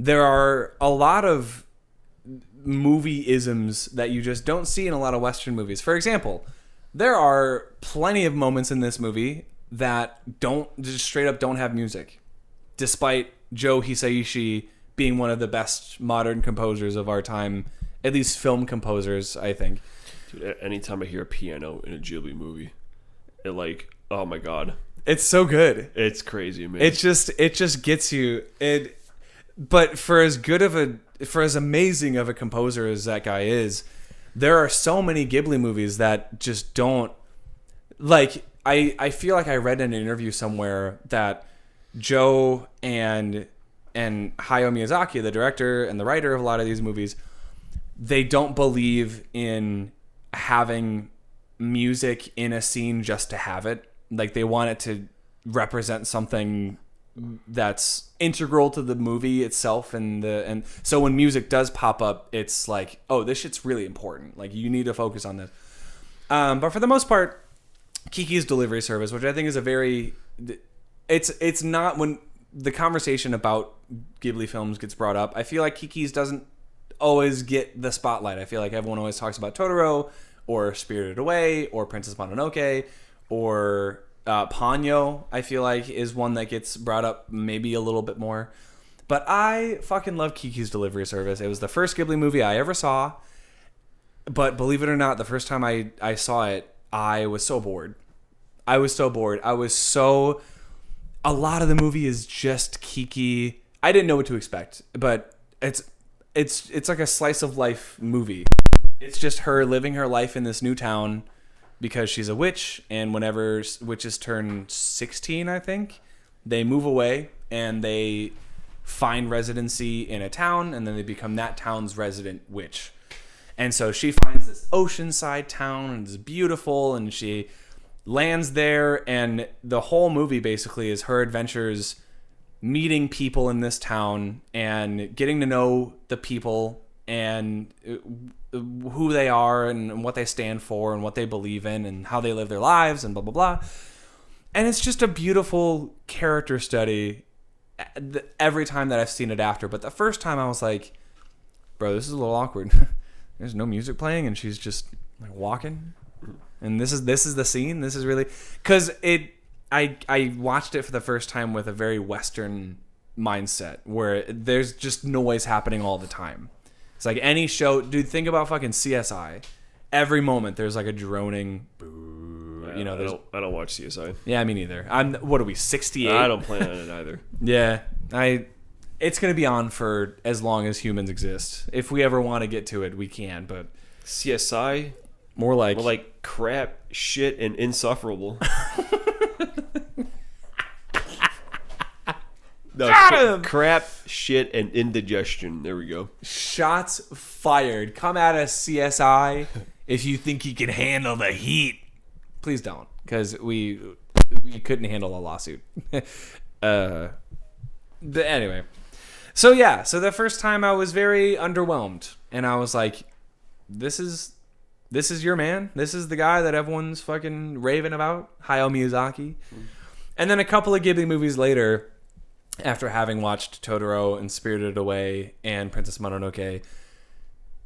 there are a lot of movie isms that you just don't see in a lot of Western movies. For example, there are plenty of moments in this movie that just straight up don't have music, despite Joe Hisaishi being one of the best modern composers of our time, at least film composers, I think. Dude, anytime I hear a piano in a Ghibli movie, oh my god, it's so good. It's crazy, man. It just gets you. But for as amazing of a composer as that guy is, there are so many Ghibli movies that just don't like. I feel like I read in an interview somewhere that Joe and Hayao Miyazaki, the director and the writer of a lot of these movies, they don't believe in having music in a scene just to have it. Like, they want it to represent something that's integral to the movie itself, and so when music does pop up, it's like, oh, this shit's really important. Like, you need to focus on this. But for the most part, Kiki's Delivery Service, which I think is it's not, when the conversation about Ghibli films gets brought up, I feel like Kiki's doesn't always get the spotlight. I feel like everyone always talks about Totoro or Spirited Away or Princess Mononoke or Ponyo, I feel like, is one that gets brought up maybe a little bit more. But I fucking love Kiki's Delivery Service. It was the first Ghibli movie I ever saw. But believe it or not, the first time I saw it, I was so bored. A lot of the movie is just Kiki. I didn't know what to expect, but it's like a slice of life movie. It's just her living her life in this new town because she's a witch, and whenever witches turn 16, I think, they move away and they find residency in a town, and then they become that town's resident witch. And so she finds this oceanside town, and it's beautiful, and she lands there, and the whole movie basically is her adventures meeting people in this town and getting to know the people and who they are and what they stand for and what they believe in and how they live their lives and blah, blah, blah. And it's just a beautiful character study every time that I've seen it after. But the first time I was like, bro, this is a little awkward. There's no music playing and she's just like walking. And this is the scene. This is really, because I watched it for the first time with a very Western mindset where there's just noise happening all the time. It's like any show, dude, think about fucking CSI. Every moment there's like a droning boo. You know, I don't watch CSI. Yeah, me neither. What are we, 68? I don't plan on it either. Yeah. It's going to be on for as long as humans exist. If we ever want to get to it, we can, but CSI, more like crap, shit, and insufferable. No, crap, shit, and indigestion. There we go. Shots fired. Come at us, CSI, if you think you can handle the heat. Please don't, because we couldn't handle a lawsuit. But anyway. So the first time I was very underwhelmed, and I was like, this is your man. This is the guy that everyone's fucking raving about, Hayao Miyazaki. And then a couple of Ghibli movies later, after having watched Totoro and Spirited Away and Princess Mononoke,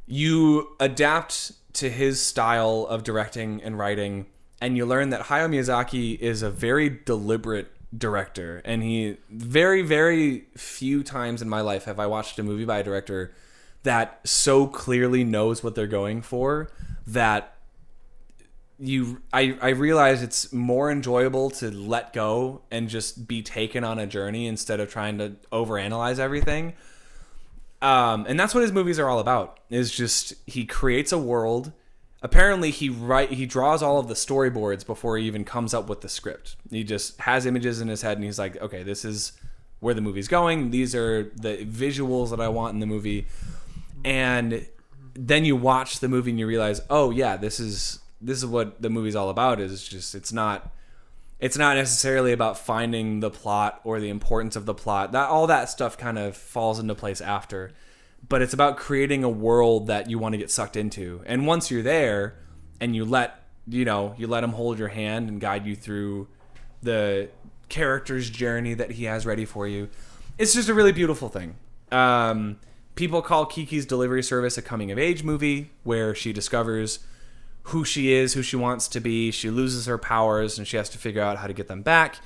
you adapt to his style of directing and writing, and you learn that Hayao Miyazaki is a very deliberate director, and he very, very few times in my life have I watched a movie by a director that so clearly knows what they're going for that I realize it's more enjoyable to let go and just be taken on a journey instead of trying to overanalyze everything. And that's what his movies are all about. Is just he creates a world. Apparently he draws all of the storyboards before he even comes up with the script. He just has images in his head and he's like, okay, this is where the movie's going. These are the visuals that I want in the movie. And then you watch the movie and you realize, oh yeah, this is what the movie's all about. Is just it's not necessarily about finding the plot or the importance of the plot. That all that stuff kind of falls into place after. But it's about creating a world that you want to get sucked into. And once you're there and you let him hold your hand and guide you through the character's journey that he has ready for you, it's just a really beautiful thing. People call Kiki's Delivery Service a coming-of-age movie where she discovers who she is, who she wants to be. She loses her powers, and she has to figure out how to get them back.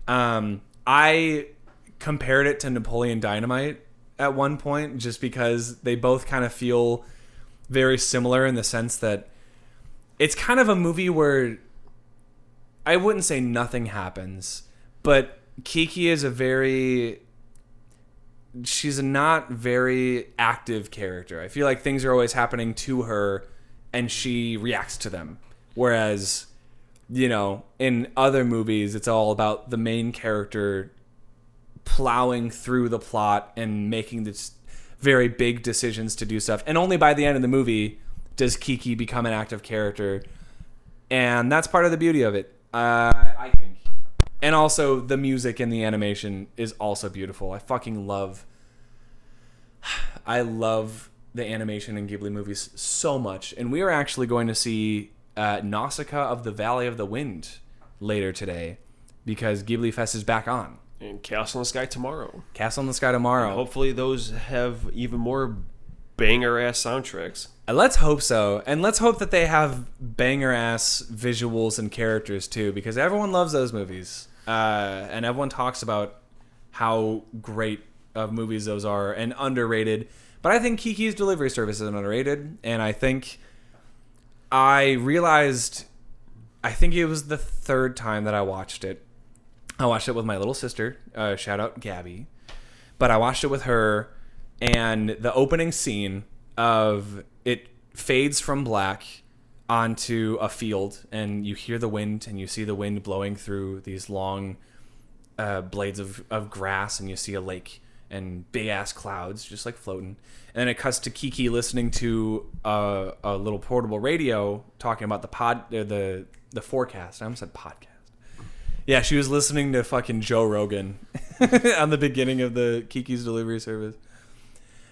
I compared it to Napoleon Dynamite at one point, just because they both kind of feel very similar in the sense that it's kind of a movie where I wouldn't say nothing happens, but Kiki is she's a not very active character. I feel like things are always happening to her and she reacts to them. Whereas, in other movies, it's all about the main character plowing through the plot and making this very big decisions to do stuff. And only by the end of the movie does Kiki become an active character. And that's part of the beauty of it, I think. And also, the music and the animation is also beautiful. I love the animation in Ghibli movies so much. And we are actually going to see Nausicaa of the Valley of the Wind later today because Ghibli Fest is back on. And Castle in the Sky tomorrow. Castle in the Sky tomorrow. And hopefully those have even more banger-ass soundtracks. Let's hope so. And let's hope that they have banger-ass visuals and characters, too, because everyone loves those movies. And everyone talks about how great of movies those are and underrated. But I think Kiki's Delivery Service is underrated. And I think I realized, I think it was the third time that I watched it. I watched it with my little sister. Shout out Gabby. But I watched it with her. And the opening scene of it fades from black onto a field, and you hear the wind, and you see the wind blowing through these long blades of grass, and you see a lake and big ass clouds just like floating. And then it cuts to Kiki listening to a little portable radio talking about the forecast. I almost said podcast. Yeah, she was listening to fucking Joe Rogan on the beginning of the Kiki's Delivery Service.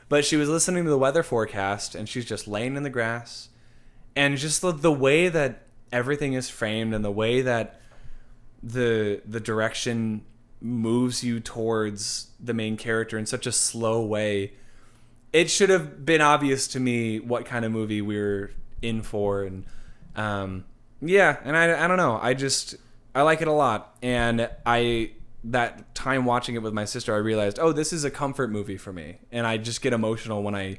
But she was listening to the weather forecast, and she's just laying in the grass. And just the way that everything is framed and the way that the direction moves you towards the main character in such a slow way, it should have been obvious to me what kind of movie we were in for. And yeah, and I don't know. I like it a lot. And that time watching it with my sister, I realized, oh, this is a comfort movie for me. And I just get emotional when I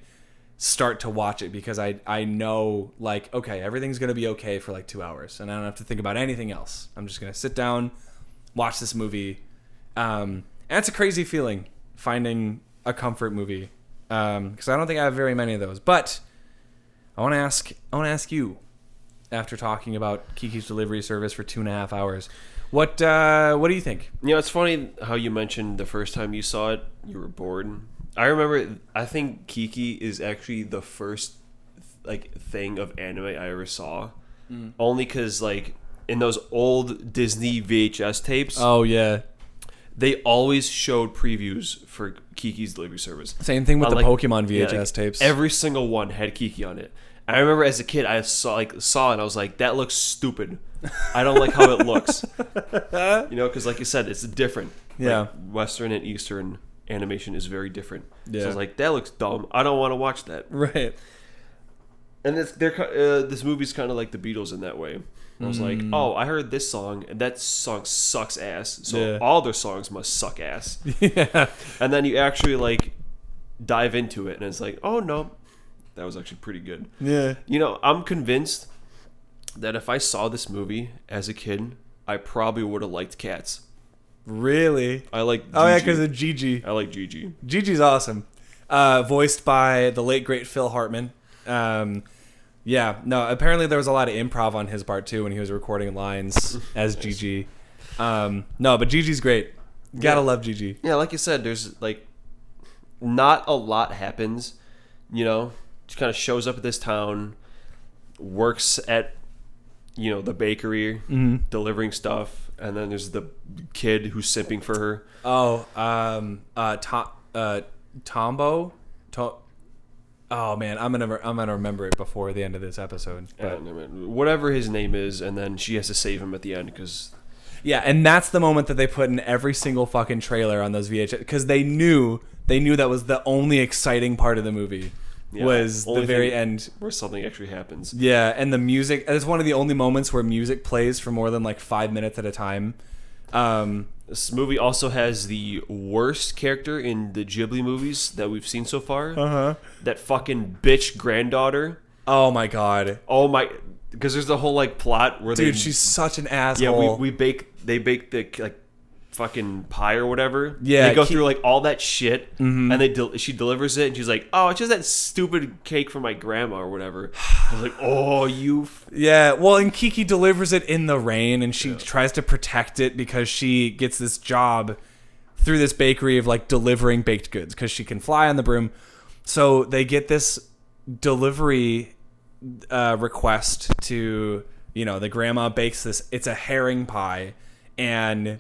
start to watch it because I know, like, okay, everything's going to be okay for like 2 hours. And I don't have to think about anything else. I'm just going to sit down, watch this movie. And it's a crazy feeling, finding a comfort movie. Because I don't think I have very many of those. But I want to ask you, after talking about Kiki's Delivery Service for 2.5 hours, what do you think? It's funny how you mentioned the first time you saw it, you were bored. I remember, I think Kiki is actually the first thing of anime I ever saw. Only because in those old Disney VHS tapes, oh yeah, they always showed previews for Kiki's Delivery Service. Same thing with the Pokemon VHS tapes. Every single one had Kiki on it. I remember as a kid, I saw it and I was like, that looks stupid. I don't like how it looks. Because like you said, it's different. Yeah. Western and Eastern animation is very different. Yeah. So I was like, that looks dumb. I don't want to watch that. Right. And this movie's kind of like the Beatles in that way. I was like, oh, I heard this song, and that song sucks ass. So all their songs must suck ass. Yeah. And then you actually dive into it, and it's like, oh no, that was actually pretty good. Yeah. I'm convinced that if I saw this movie as a kid, I probably would have liked Cats. Really? I like Gigi. Oh yeah, because of Gigi. I like Gigi. Gigi's awesome. Voiced by the late great Phil Hartman. Yeah, no, apparently there was a lot of improv on his part too when he was recording lines as Gigi. No, but Gigi's great. Gotta love Gigi. Yeah, like you said, there's not a lot happens. Just kind of shows up at this town, works at the bakery, delivering stuff, and then there's the kid who's simping for her. Oh, Tombo. Oh man, I'm gonna remember it before the end of this episode. But whatever his name is, and then she has to save him at the end because. Yeah, and that's the moment that they put in every single fucking trailer on those VHS because they knew they knew that was the only exciting part of the movie. Yeah, was the very end where something actually happens. Yeah, and the music. It's one of the only moments where music plays for more than like 5 minutes at a time. This movie also has the worst character in the Ghibli movies that we've seen so far. That fucking bitch granddaughter. Oh my god. Oh my, because there's the whole like plot where Dude, she's such an asshole. Yeah, they bake the like fucking pie or whatever. Yeah, they go through like all that shit, Mm-hmm. and she delivers it, and she's like, "Oh, it's just that stupid cake from my grandma or whatever." I was like, "Oh, you." Yeah, well, and Kiki delivers it in the rain, and she tries to protect it because she gets this job through this bakery of like delivering baked goods because she can fly on the broom. So they get this delivery request to, the grandma bakes this. It's a herring pie, and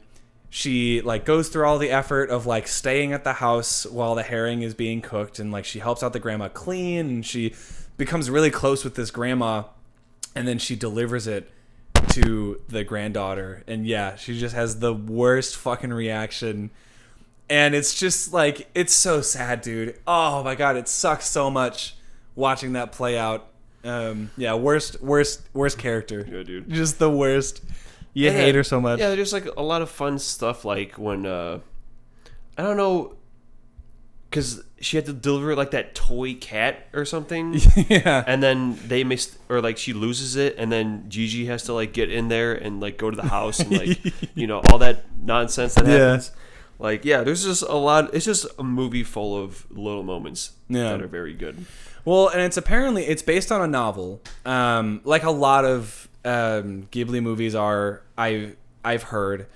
she like goes through all the effort of like staying at the house while the herring is being cooked, and like she helps out the grandma clean, and she becomes really close with this grandma, and then she delivers it to the granddaughter, and yeah, she just has the worst fucking reaction, and it's just like, it's so sad, dude. Oh my god, it sucks so much watching that play out. Yeah, worst character. Yeah, dude. Just the worst. You hate her so much. Yeah, there's like a lot of fun stuff, like when I don't know, because she had to deliver like that toy cat or something. Yeah. And then they missed, or like she loses it, and then Gigi has to like get in there and like go to the house and like all that nonsense that happens. Like, yeah, there's just a lot. It's just a movie full of little moments that are very good. Well, and it's based on a novel, like a lot of Ghibli movies are. I've heard,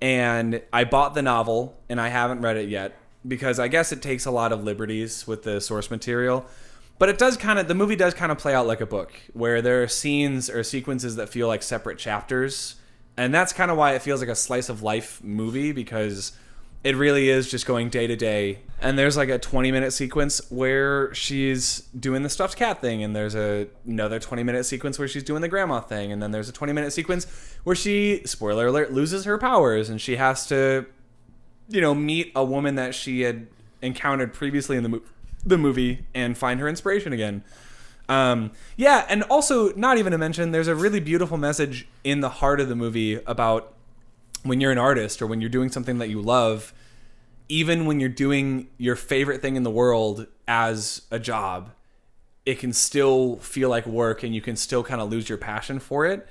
and I bought the novel and I haven't read it yet because I guess it takes a lot of liberties with the source material. But the movie does kind of play out like a book where there are scenes or sequences that feel like separate chapters, and that's kind of why it feels like a slice of life movie, because it really is just going day to day. And there's like a 20-minute sequence where she's doing the stuffed cat thing, and there's another 20-minute sequence where she's doing the grandma thing, and then there's a 20-minute sequence where she, spoiler alert, loses her powers, and she has to, meet a woman that she had encountered previously in the movie and find her inspiration again. Yeah, and also, not even to mention, there's a really beautiful message in the heart of the movie about when you're an artist or when you're doing something that you love, even when you're doing your favorite thing in the world as a job, it can still feel like work, and you can still kind of lose your passion for it.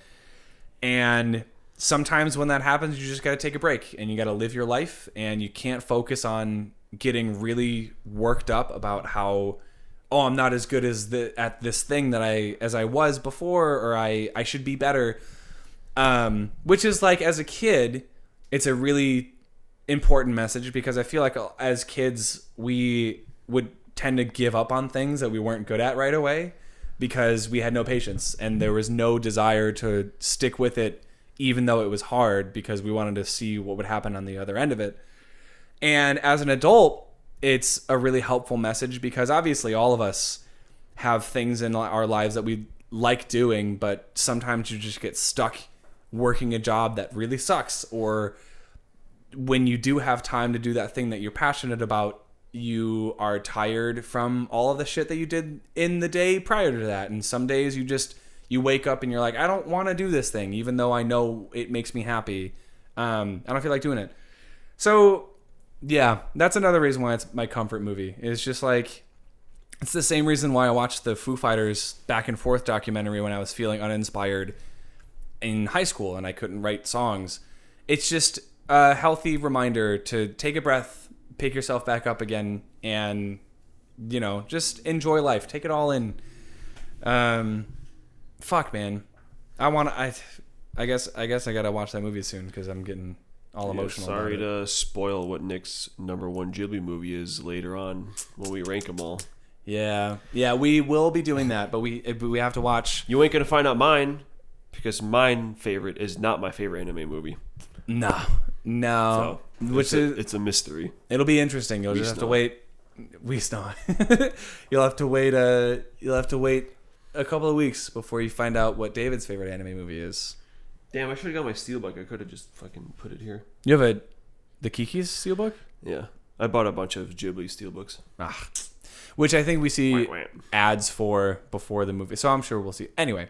And sometimes when that happens, you just got to take a break and you got to live your life, and you can't focus on getting really worked up about how, I'm not as good at this thing as I was before, or I should be better. Which is like, as a kid, it's a really important message, because I feel like as kids, we would tend to give up on things that we weren't good at right away because we had no patience and there was no desire to stick with it, even though it was hard, because we wanted to see what would happen on the other end of it. And as an adult, it's a really helpful message, because obviously all of us have things in our lives that we like doing, but sometimes you just get stuck working a job that really sucks, or when you do have time to do that thing that you're passionate about, you are tired from all of the shit that you did in the day prior to that. And some days you wake up and you're like, I don't want to do this thing, even though I know it makes me happy. I don't feel like doing it. So yeah, that's another reason why it's my comfort movie. It's just like, it's the same reason why I watched the Foo Fighters Back and Forth documentary when I was feeling uninspired in high school and I couldn't write songs. It's just a healthy reminder to take a breath, pick yourself back up again, and just enjoy life. Take it all in. Fuck, man. I guess I gotta watch that movie soon because I'm getting all emotional. Sorry to spoil what Nick's number one Ghibli movie is later on when we rank them all. Yeah, we will be doing that, but we have to watch. You ain't gonna find out mine, because mine favorite is not my favorite anime movie. No. So, it's a mystery. It'll be interesting. You'll just have to wait. You'll have to wait. You'll have to wait a couple of weeks before you find out what David's favorite anime movie is. Damn, I should have got my steelbook. I could have just fucking put it here. You have the Kiki's steelbook? Yeah. I bought a bunch of Ghibli steelbooks. Which I think we see Wah, wah. ads for before the movie. So I'm sure we'll see. Anyway,